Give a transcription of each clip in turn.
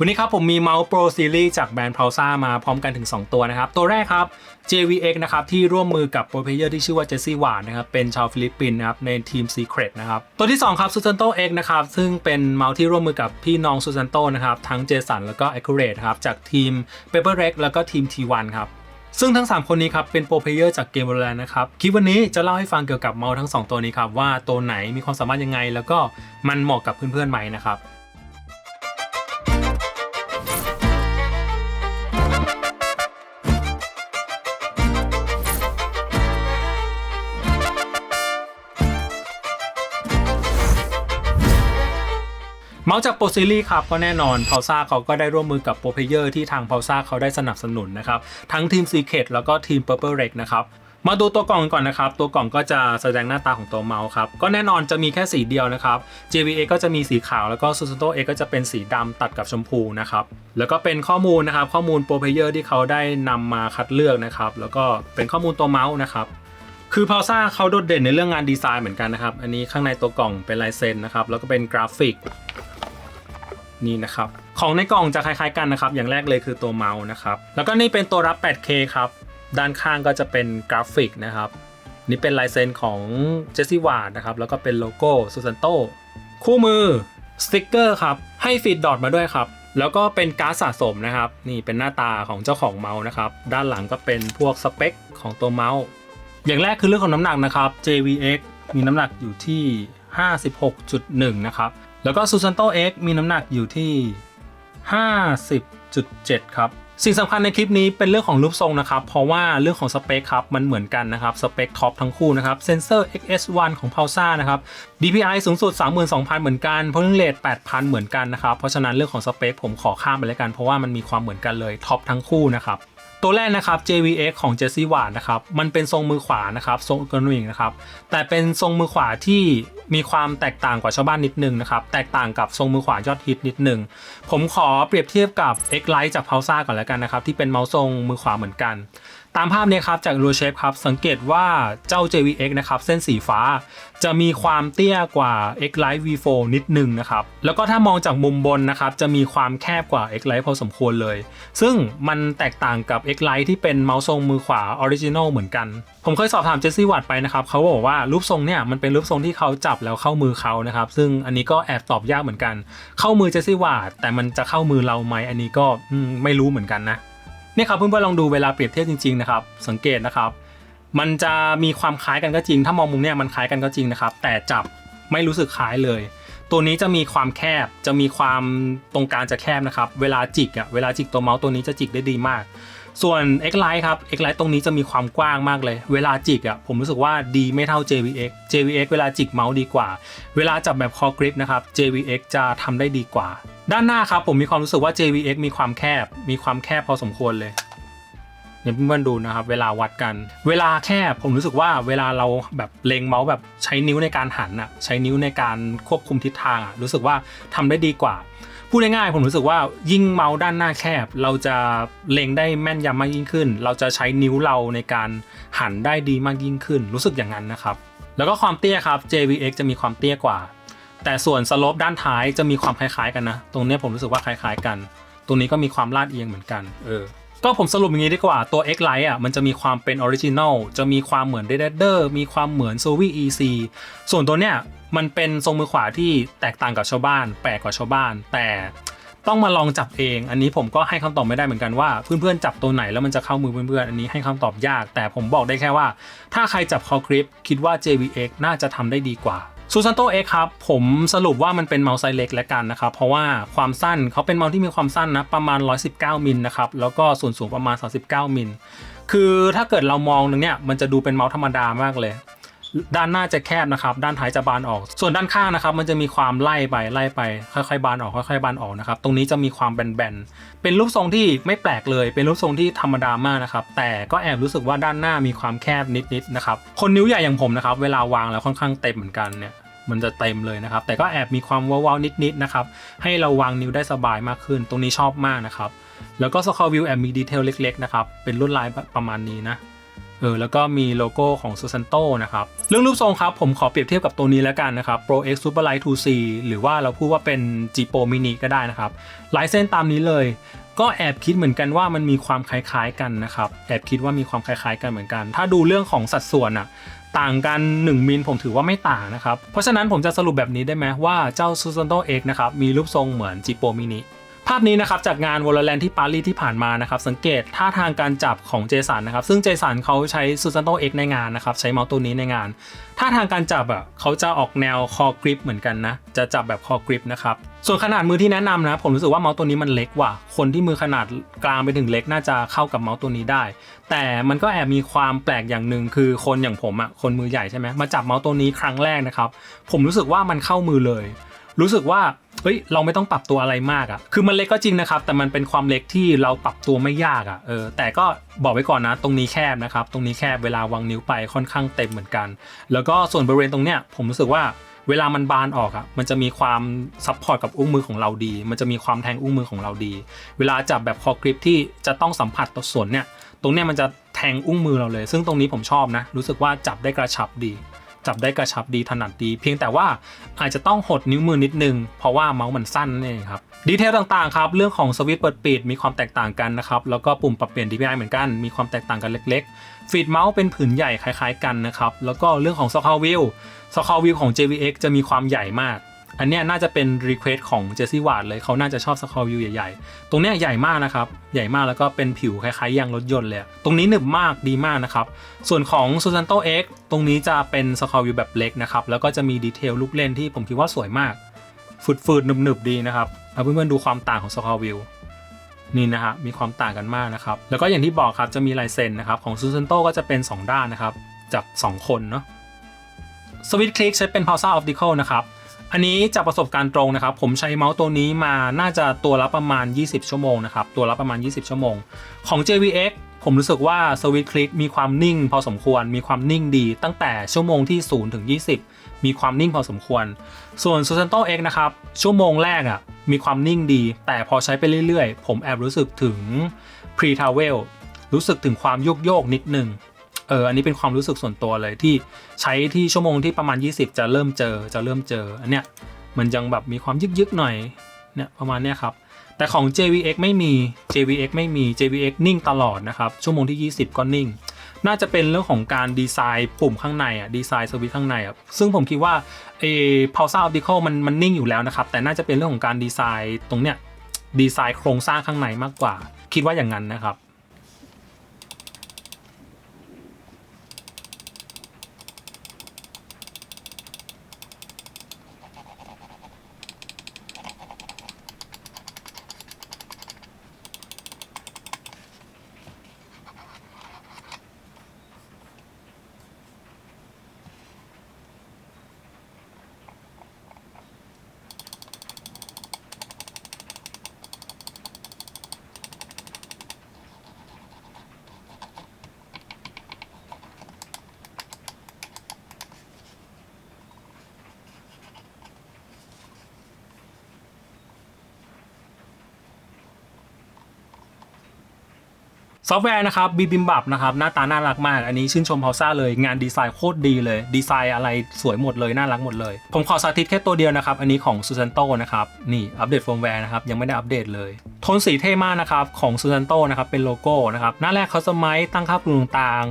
วันนี้ครับผมมีเมาส์ Pro Series จากแบรนด์ Pulsa มาพร้อมกันถึง2ตัวนะครับตัวแรกครับ JVX นะครับที่ร่วมมือกับโปรเพลเยอร์ที่ชื่อว่า Jessie Ward นะครับเป็นชาวฟิลิปปินส์นะครับในทีม Secret นะครับตัวที่2ครับ Susanto X นะครับซึ่งเป็นเมาส์ที่ร่วมมือกับพี่น้อง Susanto นะครับทั้ง Jason แล้วก็ Accurate ครับจากทีม Paper Rex แล้วก็ทีม T1 ครับซึ่งทั้ง3คนนี้ครับเป็นโปรเพลเยอร์จากเกม Valorant นะครับคลิปวันนี้จะเล่าให้ฟังเกี่ยวกับเมาส์ทั้ง2ตัวนี้ครับว่าตัวไหนมีความสามารถยังไงแล้วก็มันเหมาะกับเพื่อนๆไหมนะครับเมาส์จาก Pro Series ครับก็แน่นอน Pulsa เขาก็ได้ร่วมมือกับโปรเพลเยอร์ที่ทาง Pulsa เขาได้สนับสนุนนะครับทั้งทีม Secret แล้วก็ทีม Purple Rex นะครับมาดูตัวกล่องก่อนนะครับตัวกล่องก็จะแสดงหน้าตาของตัวเมาส์ครับก็แน่นอนจะมีแค่สีเดียวนะครับ JVX ก็จะมีสีขาวแล้วก็ Susanto X ก็จะเป็นสีดำตัดกับชมพูนะครับแล้วก็เป็นข้อมูลนะครับข้อมูลโปรเพลเยอร์ที่เขาได้นำมาคัดเลือกนะครับแล้วก็เป็นข้อมูลตัวเมาส์นะครับคือ Pulsa เขาโดดเด่นในเรื่องงานดีไซน์เหมือนกันนะครับอันนี้ข้างในตัวกล่องเป็นลายเซ็นนะครับแล้วก็เป็นกราฟิกนี่นะครับของในกล่องจะคล้ายๆกันนะครับอย่างแรกเลยคือตัวเมาส์นะครับแล้วก็นี่เป็นตัวรับ 8K ครับด้านข้างก็จะเป็นกราฟิกนะครับนี่เป็นลายเซ็นของ Jessie Ward นะครับแล้วก็เป็นโลโก้ Susanto คู่มือสติ๊กเกอร์ครับให้ฟีดดอทมาด้วยครับแล้วก็เป็นการ์ดสะสมนะครับนี่เป็นหน้าตาของเจ้าของเมาส์นะครับด้านหลังก็เป็นพวกสเปคของตัวเมาส์อย่างแรกคือเรื่องของน้ำหนักนะครับ JVX มีน้ำหนักอยู่ที่ 56.1 นะครับแล้วก็ Susanto X มีน้ำหนักอยู่ที่ 50.7 ครับสิ่งสำคัญในคลิปนี้เป็นเรื่องของรูปทรงนะครับเพราะว่าเรื่องของสเปคครับมันเหมือนกันนะครับสเปคท็อปทั้งคู่นะครับเซนเซอร์ XS1 ของ Pulsa นะครับ DPI สูงสุด 32,000 เหมือนกัน Polling Rate 8,000 เหมือนกันนะครับเพราะฉะนั้นเรื่องของสเปคผมขอข้ามไปเลยกันเพราะว่ามันมีความเหมือนกันเลยท็อปทั้งคู่นะครับตัวแรกนะครับ JVX ของ Jessie Ward นะครับมันเป็นทรงมือขวานะครับทรงเออร์โกนอมิกนะครับแต่เป็นทรงมือขวาที่มีความแตกต่างกว่าชาวบ้านนิดนึงนะครับแตกต่างกับทรงมือขวายอดฮิตนิดนึงผมขอเปรียบเทียบกับ X-Lite จาก Pulsa ก่อนแล้วกันนะครับที่เป็นเมาส์ทรงมือขวาเหมือนกันตามภาพนี้ครับจาก Real Shape ครับสังเกตว่าเจ้า JVX นะครับเส้นสีฟ้าจะมีความเตี้ยกว่า X-Lite V4 นิดนึงนะครับแล้วก็ถ้ามองจากมุมบนนะครับจะมีความแคบกว่า X-Lite พอสมควรเลยซึ่งมันแตกต่างกับ X-Lite ที่เป็นเมาส์ทรงมือขวา Original เหมือนกันผมเคยสอบถาม Jessie Ward ไปนะครับเขาบอกว่ารูปทรงเนี่ยมันเป็นรูปทรงที่เขาจับแล้วเข้ามือเขานะครับซึ่งอันนี้ก็แอบตอบยากเหมือนกันเข้ามือ Jessie Ward แต่มันจะเข้ามือเราไหมอันนี้ก็ไม่รู้เหมือนกันนะนี่ครับเพื่อนๆลองดูเวลาเปรียบเทียบจริงๆนะครับสังเกตนะครับมันจะมีความคล้ายกันก็จริงถ้ามองมุมเนี่ยมันคล้ายกันก็จริงนะครับแต่จับไม่รู้สึกคล้ายเลยตัวนี้จะมีความแคบจะมีความตรงกลางจะแคบนะครับเวลาจิกตัวเมาส์ตัวนี้จะจิกได้ดีมากส่วน X-Lite ครับ X-Lite ตรงนี้จะมีความกว้างมากเลยเวลาจิกผมรู้สึกว่าดีไม่เท่า JVX เวลาจิกเมาส์ดีกว่าเวลาจับแบบ Core Grip นะครับ JVX จะทำได้ดีกว่าด้านหน้าครับผมมีความรู้สึกว่า JVX มีความแคบพอสมควรเลยเนี่ยเพื่อนๆดูนะครับเวลาวัดกันเวลาแคบผมรู้สึกว่าเวลาเราแบบเล็งเมาส์แบบใช้นิ้วในการหันใช้นิ้วในการควบคุมทิศทางรู้สึกว่าทำได้ดีกว่าพูดง่ายๆผมรู้สึกว่ายิ่งเมาส์ด้านหน้าแคบเราจะเล็งได้แม่นยำมากยิ่งขึ้นเราจะใช้นิ้วเราในการหันได้ดีมากยิ่งขึ้นรู้สึกอย่างนั้นนะครับแล้วก็ความเตี้ยครับ JVX จะมีความเตี้ยกว่าแต่ส่วนสโลปด้านท้ายจะมีความคล้ายๆกันนะตรงนี้ผมรู้สึกว่าคล้ายๆกันตรงนี้ก็มีความลาดเอียงเหมือนกันก็ผมสรุปอย่างนี้ดีกว่าตัว X-Lite มันจะมีความเป็น Original จะมีความเหมือน Redder มีความเหมือน Zowie EC ส่วนตัวเนี้ยมันเป็นทรงมือขวาที่แตกต่างกับชาวบ้านแปลกกว่าชาวบ้านแต่ต้องมาลองจับเองอันนี้ผมก็ให้คำตอบไม่ได้เหมือนกันว่าเพื่อนๆจับตัวไหนแล้วมันจะเข้ามือเพื่อนๆอันนี้ให้คำตอบยากแต่ผมบอกได้แค่ว่าถ้าใครจับ Core Grip คิดว่า JVX น่าจะทำได้ดีกว่าSusanto X ครับผมสรุปว่ามันเป็นเมาส์ไซส์เล็กแล้วกันนะครับเพราะว่าความสั้นเขาเป็นเมาส์ที่มีความสั้นนะประมาณ119มิลนะครับแล้วก็ส่วนสูงประมาณ39มิลคือถ้าเกิดเรามองตรงเนี้ยมันจะดูเป็นเมาส์ธรรมดามากเลยด้านหน้าจะแคบนะครับด้านท้ายจะบานออกส่วนด้านข้างนะครับมันจะมีความไล่ไปค่อยๆบานออกนะครับตรงนี้จะมีความแบนๆเป็นรูปทรงที่ไม่แปลกเลยเป็นรูปทรงที่ธรรมดามากนะครับแต่ก็แอบรู้สึกว่าด้านหน้ามีความแคบนิดๆนะครับคนนิ้วใหญ่อย่างผมนะครับเวลาวางแล้วค่อนข้างเต็มเหมือนกันเนี่ยมันจะเต็มเลยนะครับแต่ก็แอบมีความว้าวๆนิดๆนะครับให้เราวางนิ้วได้สบายมากขึ้นตรงนี้ชอบมากนะครับแล้วก็สคอร์วิวแอบมีดีเทลเล็กๆนะครับเป็นลวดลายประมาณนี้นะ แล้วก็มีโลโก้ของ Susanto นะครับเรื่องรูปทรงครับผมขอเปรียบเทียบกับตัวนี้แล้วกันนะครับ Pro X Superlight 2C หรือว่าเราพูดว่าเป็น G Pro Mini ก็ได้นะครับลายเส้นตามนี้เลยก็แอบคิดเหมือนกันว่ามันมีความคล้ายๆกันนะครับแอบคิดว่ามีความคล้ายๆกันเหมือนกันถ้าดูเรื่องของสัดส่วนต่างกัน1มิลผมถือว่าไม่ต่างนะครับเพราะฉะนั้นผมจะสรุปแบบนี้ได้ไหมว่าเจ้า Susanto X นะครับมีรูปทรงเหมือน G Pro Miniภาพนี้นะครับจากงาน Valorant ที่ปารีสที่ผ่านมานะครับสังเกตท่าทางการจับของเจสันนะครับซึ่งเจสันเขาใช้ Susanto X ในงานนะครับใช้เมาส์ตัวนี้ในงานท่าทางการจับเขาจะออกแนว Core Grip เหมือนกันนะจะจับแบบ Core Grip นะครับส่วนขนาดมือที่แนะนำนะผมรู้สึกว่าเมาส์ตัวนี้มันเล็กว่ะคนที่มือขนาดกลางไปถึงเล็กน่าจะเข้ากับเมาส์ตัวนี้ได้แต่มันก็แอบมีความแปลกอย่างหนึ่งคือคนอย่างผมคนมือใหญ่ใช่ไหมมาจับเมาส์ตัวนี้ครั้งแรกนะครับผมรู้สึกว่ามันเข้ามือเลยรู้สึกว่าเราไม่ต้องปรับตัวอะไรมากคือมันเล็กก็จริงนะครับแต่มันเป็นความเล็กที่เราปรับตัวไม่ยากแต่ก็บอกไว้ก่อนนะตรงนี้แคบนะครับตรงนี้แคบเวลาวางนิ้วไปค่อนข้างเต็มเหมือนกันแล้วก็ส่วนบริเวณตรงเนี้ยผมรู้สึกว่าเวลามันบานออกมันจะมีความซัพพอร์ตกับอุ้งมือของเราดีมันจะมีความแทงอุ้งมือของเราดีเวลาจับแบบคอกริปที่จะต้องสัมผัสตัวส่วนเนี้ยตรงเนี้ยมันจะแทงอุ้งมือเราเลยซึ่งตรงนี้ผมชอบนะรู้สึกว่าจับได้กระชับดีถนัดดีเพียงแต่ว่าอาจจะต้องหดนิ้วมือนิดนึงเพราะว่าเมาส์มันสั้นนั่นเองครับดีเทลต่างๆครับเรื่องของสวิตช์เปิดปิดมีความแตกต่างกันนะครับแล้วก็ปุ่มปรับเปลี่ยน DPI เหมือนกันมีความแตกต่างกันเล็กๆฟีดเมาส์เป็นผืนใหญ่คล้ายๆกันนะครับแล้วก็เรื่องของ Scroll Wheel ของ JVX จะมีความใหญ่มากอันเนี้ยน่าจะเป็น request ของเจสซี่วาร์ดเลยเขาน่าจะชอบ Scroll Wheel ใหญ่ๆตรงเนี้ยใหญ่มากนะครับใหญ่มากแล้วก็เป็นผิวคล้ายๆยางรถยนต์เลยตรงนี้หนึบมากดีมากนะครับส่วนของ Susanto X ตรงนี้จะเป็น Scroll Wheel แบบเล็กนะครับแล้วก็จะมีดีเทลลูกเล่นที่ผมคิดว่าสวยมากฝืดๆหนึบๆดีนะครับเพื่อนๆดูความต่างของ Scroll Wheel นี่นะฮะมีความต่างกันมากนะครับแล้วก็อย่างที่บอกครับจะมีลายเซ็นนะครับของ Susanto ก็จะเป็น2ด้านนะครับจับ2คนเนาะสวิตช์คลิกใช้เป็น Pulsar Optical นะครับอันนี้จากประสบการณ์ตรงนะครับผมใช้เมาส์ตัวนี้มาน่าจะตัวละประมาณ20ชั่วโมงนะครับตัวละประมาณ20ชั่วโมงของ JVX ผมรู้สึกว่าสวิตช์คลิกมีความนิ่งพอสมควรมีความนิ่งดีตั้งแต่ชั่วโมงที่0ถึง20มีความนิ่งพอสมควรส่วน Susanto X นะครับชั่วโมงแรกมีความนิ่งดีแต่พอใช้ไปเรื่อยๆผมแอบรู้สึกถึง Pre-Travel รู้สึกถึงความโยกนิดนึงอันนี้เป็นความรู้สึกส่วนตัวเลยที่ใช้ที่ชั่วโมงที่ประมาณ20จะเริ่มเจออันเนี้ยมันยังแบบมีความยึกหน่อยเนี่ยประมาณเนี้ยครับแต่ของ JVX ไม่มี JVX นิ่งตลอดนะครับชั่วโมงที่20ก็นิ่งน่าจะเป็นเรื่องของการดีไซน์ปุ่มข้างในดีไซน์สวิตช์ข้างในซึ่งผมคิดว่าPulsar Optical มันนิ่งอยู่แล้วนะครับแต่น่าจะเป็นเรื่องของการดีไซน์ตรงเนี้ยดีไซน์โครงสร้างข้างในมากกว่าคิดว่าอย่างนั้นนะครับซอฟต์แวร์นะครับ Bibimbap นะครับหน้าตาน่ารักมากอันนี้ชื่นชม Pulsar เลยงานดีไซน์โคตรดีเลยดีไซน์อะไรสวยหมดเลยน่ารักหมดเลยผมขอสาธิตแค่ตัวเดียวนะครับอันนี้ของ Susanto นะครับนี่อัปเดตเฟิร์มแวร์นะครับยังไม่ได้อัปเดตเลยโทนสีเท่มากนะครับของ Susanto นะครับเป็นโลโก้นะครับหน้าแรกคัสตอมไมซ์ตั้งค่าปรุงต่าง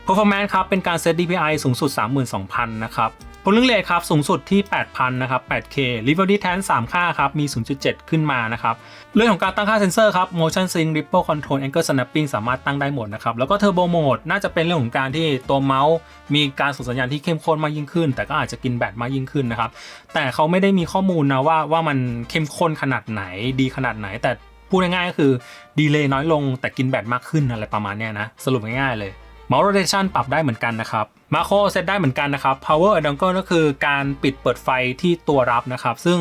Performance ครับเป็นการเซต DPI สูงสุด 32,000 นะครับPolling Rate ครับสูงสุดที่ 8,000 นะครับ 8K Reveal Distance 3 ค่าครับมี 0.7 ขึ้นมานะครับเรื่องของการตั้งค่าเซนเซอร์ครับ Motion Sync Ripple Control Angle Snapping สามารถตั้งได้หมดนะครับแล้วก็ Turbo Mode น่าจะเป็นเรื่องของการที่ตัวเมาส์มีการส่งสัญญาณที่เข้มข้นมากยิ่งขึ้นแต่ก็อาจจะกินแบตมากยิ่งขึ้นนะครับแต่เขาไม่ได้มีข้อมูลนะว่ามันเข้มข้นขนาดไหนดีขนาดไหนแต่พูดง่ายๆก็คือดีเลย์น้อยลงแต่กินแบตมากขึ้นอะไรประมาณนี้นะสรุปง่ายๆเลยMouse Rotation ปรับได้เหมือนกันนะครับ Macro เซตได้เหมือนกันนะครับ Power Dongle ก็คือการปิดเปิดไฟที่ตัวรับนะครับซึ่ง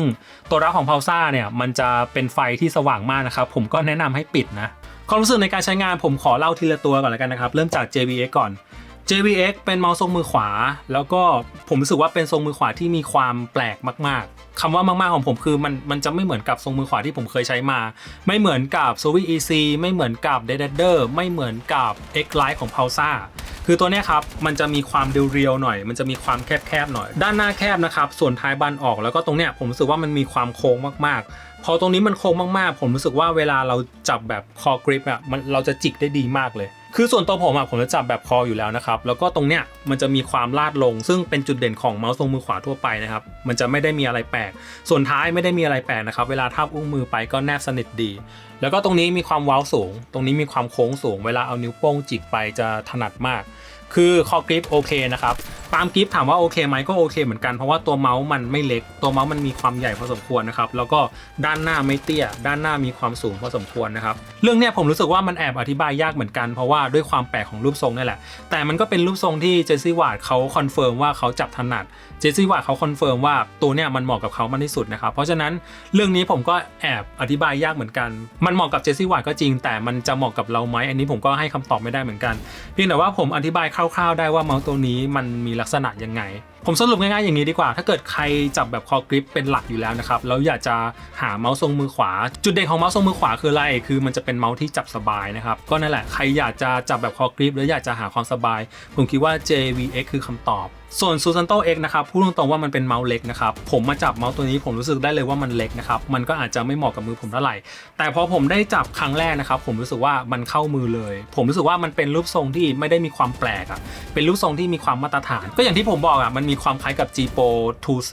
ตัวรับของ Pulsar เนี่ยมันจะเป็นไฟที่สว่างมากนะครับผมก็แนะนำให้ปิดนะความรู้สึกในการใช้งานผมขอเล่าทีละตัวก่อนแล้วกันนะครับเริ่มจาก JVX ก่อน JVX เป็นเมาส์ทรงมือขวาแล้วก็ผมรู้สึกว่าเป็นทรงมือขวาที่มีความแปลกมากๆคำว่ามากๆของผมคือมันจะไม่เหมือนกับทรงมือขวาที่ผมเคยใช้มาไม่เหมือนกับ Zowie EC ไม่เหมือนกับ Dead ไม่เหมือนกับ X Lite ของ Pulsar คือตัวเนี้ยครับมันจะมีความเรียวๆหน่อยมันจะมีความแคบๆหน่อยด้านหน้าแคบนะครับส่วนท้ายบานออกแล้วก็ตรงเนี้ยผมรู้สึกว่ามันมีความโค้งมากๆพอตรงนี้มันโค้งมากๆผมรู้สึกว่าเวลาเราจับแบบคอกริปอ่ะเราจะจิกได้ดีมากเลยคือส่วนตัวผมจะจับแบบคออยู่แล้วนะครับแล้วก็ตรงเนี้ยมันจะมีความลาดลงซึ่งเป็นจุดเด่นของเมาส์ทรงมือขวาทั่วไปนะครับมันจะไม่ได้มีอะไรแปลกส่วนท้ายไม่ได้มีอะไรแปลกนะครับเวลาทาบอุ้งมือไปก็แนบสนิทดีแล้วก็ตรงนี้มีความเว้าสูงตรงนี้มีความโค้งสูงเวลาเอานิ้วโป้งจิกไปจะถนัดมากคือคอกริปโอเคนะครับปาล์มกริปถามว่าโอเคไหมก็โอเคเหมือนกันเพราะว่าตัวเมาส์มันไม่เล็กตัวเมาส์มันมีความใหญ่พอสมควรนะครับแล้วก็ด้านหน้าไม่เตี้ยด้านหน้ามีความสูงพอสมควรนะครับเรื่องเนี้ยผมรู้สึกว่ามันแอบอธิบายยากเหมือนกันเพราะว่าด้วยความแปลกของรูปทรงนี่แหละแต่มันก็เป็นรูปทรงที่เจสซี่วาร์ดเขาคอนเฟิร์มว่าเขาจับถนัดเจสซี่วาร์ดเขาคอนเฟิร์มว่าตัวเนี้ยมันเหมาะกับเขามากที่สุดนะครับเพราะฉะนั้นเรื่องนี้ผมก็แอบอธิบายยากเหมือนกันมันเหมาะกับเจสซี่วาร์ดก็จริงแต่มันจะเหมาะกับเราไหมอันนี้ผมก็ให้คำตอบไม่ได้เหมือนกันเพียงแต่ว่าผมอธิบายคร่าวๆได้ว่าเมาส์ตัวนี้มันมีลักษณะยังไงผมสรุปง่ายๆอย่างนี้ดีกว่าถ้าเกิดใครจับแบบคอกริปเป็นหลักอยู่แล้วนะครับแล้วอยากจะหาเมาส์ทรงมือขวาจุดเด่นของเมาส์ทรงมือขวาคืออะไรคือมันจะเป็นเมาส์ที่จับสบายนะครับก็นั่นแหละใครอยากจะจับแบบคอกริปหรืออยากจะหาความสบายผมคิดว่า JVX คือคำตอบส่วน Susanto X นะครับพูดตรงๆว่ามันเป็นเมาส์เล็กนะครับผมมาจับเมาส์ตัวนี้ผมรู้สึกได้เลยว่ามันเล็กนะครับมันก็อาจจะไม่เหมาะกับมือผมเท่าไหร่แต่พอผมได้จับครั้งแรกนะครับผมรู้สึกว่ามันเข้ามือเลยผมรู้สึกว่ามันเป็นรูปทรงที่ไม่ได้มีความแปลกอ่ะเป็นรูปทรงที่มีความมาตรฐานก็อย่างที่ผมบอกอ่ะมันมีความคล้ายกับ G-Pro 2C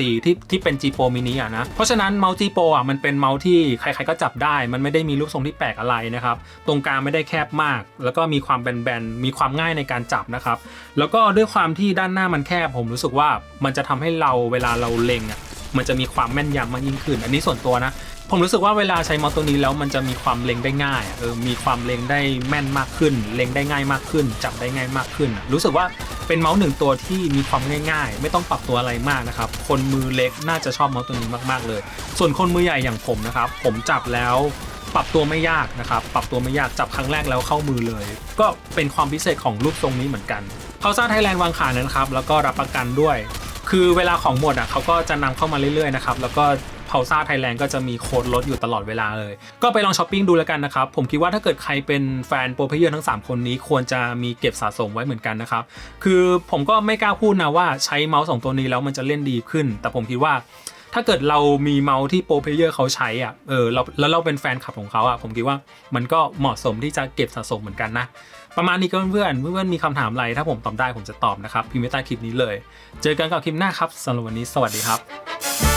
ที่เป็น G-Pro mini อ่ะนะเพราะฉะนั้นเมาส์ G-Pro อ่ะมันเป็นเมาส์ที่ใครๆก็จับได้มันไม่ได้มีรูปทรงที่แปลกอะไรนะครับตรงกลางไม่ได้แคบมากแล้วก็มีความแบนๆมีความง่ายในการจับนะครับแล้วก็ด้วยความที่ด้านหน้ามันแคบผมรู้สึกว่ามันจะทำให้เราเวลาเราเล็งอ่ะมันจะมีความแม่นยำมากยิ่งขึ้นอันนี้ส่วนตัวนะผมรู้สึกว่าเวลาใช้เมาส์ตัวนี้แล้วมันจะมีความเล็งได้ง่ายมีความเล็งได้แม่นมากขึ้นเล็งได้ง่ายมากขึ้นจับได้ง่ายมากขึ้นรู้สึกว่าเป็นเมาส์หนึ่งตัวที่มีความง่ายๆไม่ต้องปรับตัวอะไรมากนะครับคนมือเล็กน่าจะชอบเมาส์ตัวนี้มากๆเลยส่วนคนมือใหญ่อย่างผมนะครับผมจับแล้วปรับตัวไม่ยากนะครับปรับตัวไม่ยากจับครั้งแรกแล้วเข้ามือเลยก็เป็นความพิเศษของรูปทรงนี้เหมือนกันPulsar Thailand วางขายนะครับแล้วก็รับประกันด้วยคือเวลาของหมดอ่ะเขาก็จะนำเข้ามาเรื่อยๆนะครับแล้วก็ Pulsar Thailand ก็จะมีโค้ดลดอยู่ตลอดเวลาเลยก็ไปลองช้อปปิ้งดูแล้วกันนะครับผมคิดว่าถ้าเกิดใครเป็นแฟนโปรเพลเยอร์ทั้ง3คนนี้ควรจะมีเก็บสะสมไว้เหมือนกันนะครับคือผมก็ไม่กล้าพูดนะว่าใช้เมาส์2ตัวนี้แล้วมันจะเล่นดีขึ้นแต่ผมคิดว่าถ้าเกิดเรามีเมาส์ที่โปรเพลเยอร์เขาใช้อ่ะเราเป็นแฟนคลับของเขาอ่ะผมคิดว่ามันก็เหมาะสมที่จะเก็บสะสมเหมือนกันนะประมาณนี้ก็เพื่อนๆมีคำถามอะไรถ้าผมตอบได้ผมจะตอบนะครับพิมพ์ใต้คลิปนี้เลยเจอกันกับคลิปหน้าครับสำหรับวันนี้สวัสดีครับ